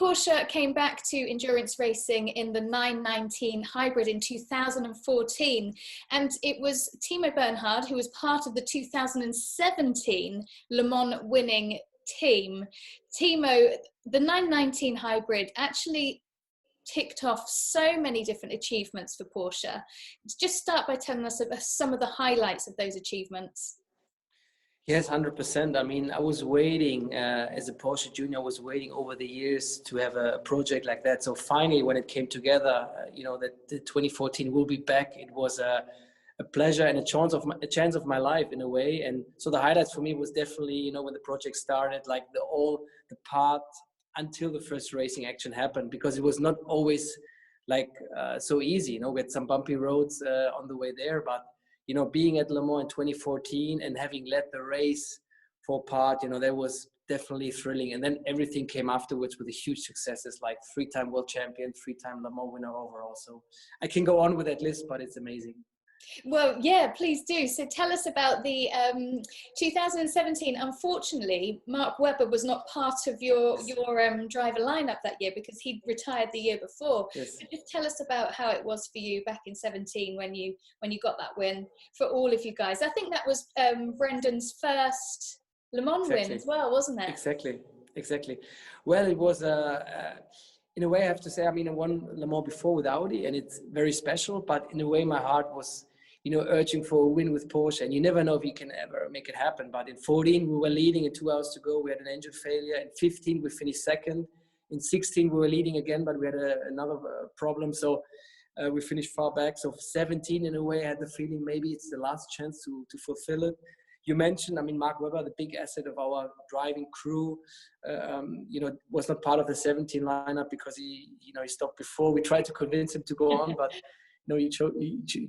Porsche came back to endurance racing in the 919 hybrid in 2014, and it was Timo Bernhard who was part of the 2017 Le Mans winning team. Timo, the 919 hybrid actually ticked off so many different achievements for Porsche. Just start by telling us about some of the highlights of those achievements. Yes, 100%. I mean, I was waiting as a Porsche junior, I was waiting over the years to have a project like that. So finally, when it came together, that the 2014 will be back, it was a pleasure and a chance of my life in a way. And so the highlights for me was definitely, when the project started, like the part until the first racing action happened, because it was not always like so easy. We had some bumpy roads on the way there, but being at Le Mans in 2014 and having led the race for part, that was definitely thrilling. And then everything came afterwards with the huge successes, like 3-time world champion, 3-time Le Mans winner overall. So I can go on with that list, but it's amazing. Well, yeah, please do. So tell us about the 2017. Unfortunately, Mark Webber was not part of your driver lineup that year because he retired the year before. Yes. So just tell us about how it was for you back in 17 when you got that win for all of you guys. I think that was Brendan's first Le Mans win as well, wasn't it? Exactly. Well, it was in a way, I have to say, I mean, I won Le Mans before with Audi, and it's very special. But in a way, my heart was, urging for a win with Porsche. And you never know if you can ever make it happen. But in 14, we were leading in 2 hours to go. We had an engine failure. In 15, we finished second. In 16, we were leading again, but we had another problem. So we finished far back. So 17, in a way, I had the feeling maybe it's the last chance to fulfill it. You mentioned, I mean, Mark Webber, the big asset of our driving crew, was not part of the 17 lineup because he stopped before. We tried to convince him to go on, but you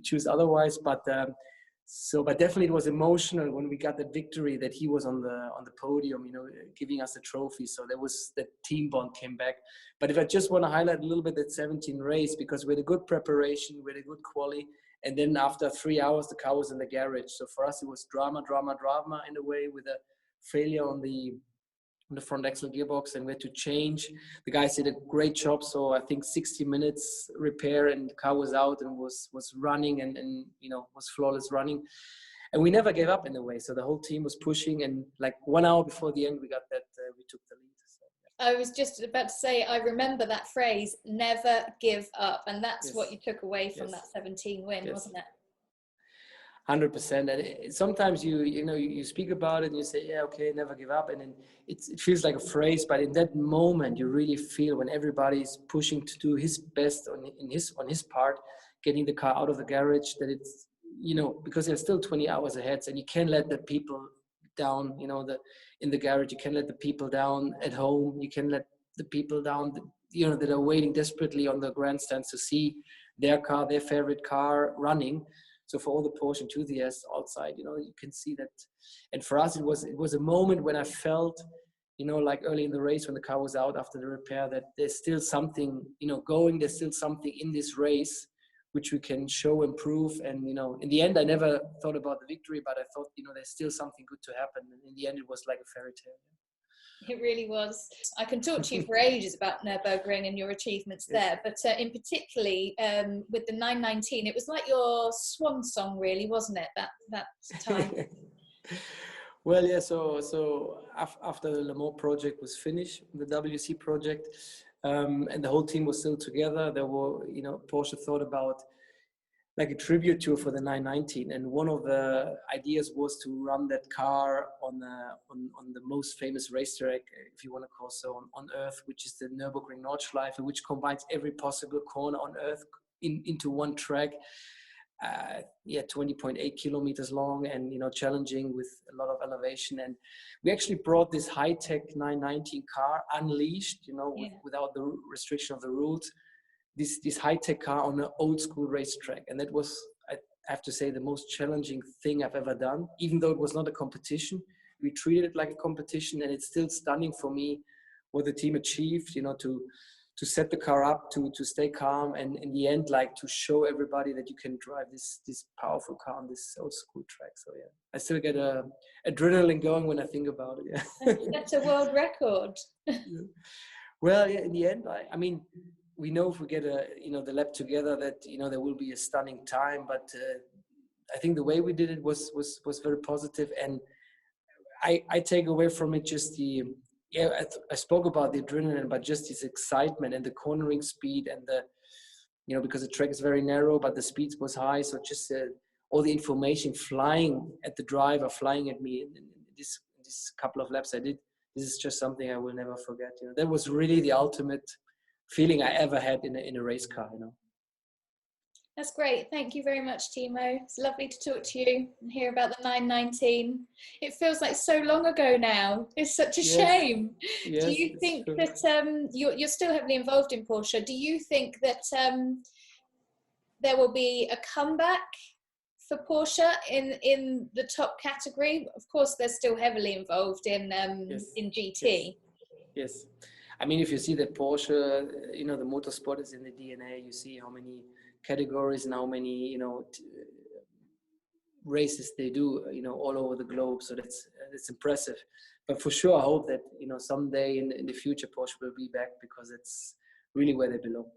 choose otherwise. But definitely it was emotional when we got the victory that he was on the podium, giving us a trophy. So there was that team bond came back. But if I just want to highlight a little bit that 17 race, because we had a good preparation, we had a good quali. And then after 3 hours, the car was in the garage. So for us, it was drama in a way, with a failure on the front axle gearbox, and we had to change. The guys did a great job. So I think 60 minutes repair, and the car was out and was running and was flawless running. And we never gave up in a way. So the whole team was pushing, and like 1 hour before the end, we got that, we took the lead. I was just about to say, I remember that phrase, never give up. And that's what you took away from that 17 win, wasn't it? 100%. And sometimes you speak about it and you say, yeah, okay, never give up. And then it feels like a phrase, but in that moment, you really feel when everybody's pushing to do his best on his part, getting the car out of the garage, that it's, because there's still 20 hours ahead, and you can't let the people down, in the garage. You can let the people down at home. You can let the people down, that are waiting desperately on the grandstands to see their car, their favorite car running. So for all the Porsche enthusiasts outside, you can see that. And for us, it was a moment when I felt, like early in the race when the car was out after the repair, that there's still something, going. There's still something in this race which we can show and prove. And, in the end, I never thought about the victory, but I thought, there's still something good to happen. And in the end, it was like a fairy tale. It really was. I can talk to you for ages about Nürburgring and your achievements there, but in particularly with the 919, it was like your swan song, really, wasn't it, that time? Well, yeah, so after the Le Mans project was finished, the WC project, and the whole team was still together, there were, Porsche thought about like a tribute tour for the 919, and one of the ideas was to run that car on the most famous racetrack, if you want to call so, on Earth, which is the Nürburgring Nordschleife, which combines every possible corner on Earth into one track. 20.8 kilometers long, and challenging with a lot of elevation. And we actually brought this high-tech 919 car, unleashed, without the restriction of the rules, this high-tech car on an old school racetrack. And that was, I have to say, the most challenging thing I've ever done. Even though it was not a competition, we treated it like a competition, and it's still stunning for me what the team achieved, to set the car up, to stay calm, and in the end, like, to show everybody that you can drive this powerful car on this old school track. So yeah, I still get adrenaline going when I think about it. Yeah. That's a world record. Yeah. Well, yeah, in the end, I mean, we know if we get the lap together that, there will be a stunning time, but I think the way we did it was very positive. And I take away from it just I spoke about the adrenaline, but just this excitement and the cornering speed and because the track is very narrow, but the speed was high. So just all the information flying at the driver, flying at me in this couple of laps I did. This is just something I will never forget. That was really the ultimate feeling I ever had in a race car. That's great. Thank you very much, Timo. It's lovely to talk to you and hear about the 919. It feels like so long ago now. It's such a shame. Yes, do you think that you're still heavily involved in Porsche? Do you think that there will be a comeback for Porsche in the top category? Of course, they're still heavily involved in GT. Yes. I mean, if you see that Porsche, the motorsport is in the DNA. You see how many categories and how many races they do all over the globe. So that's impressive. But for sure, I hope that someday in the future Porsche will be back, because it's really where they belong.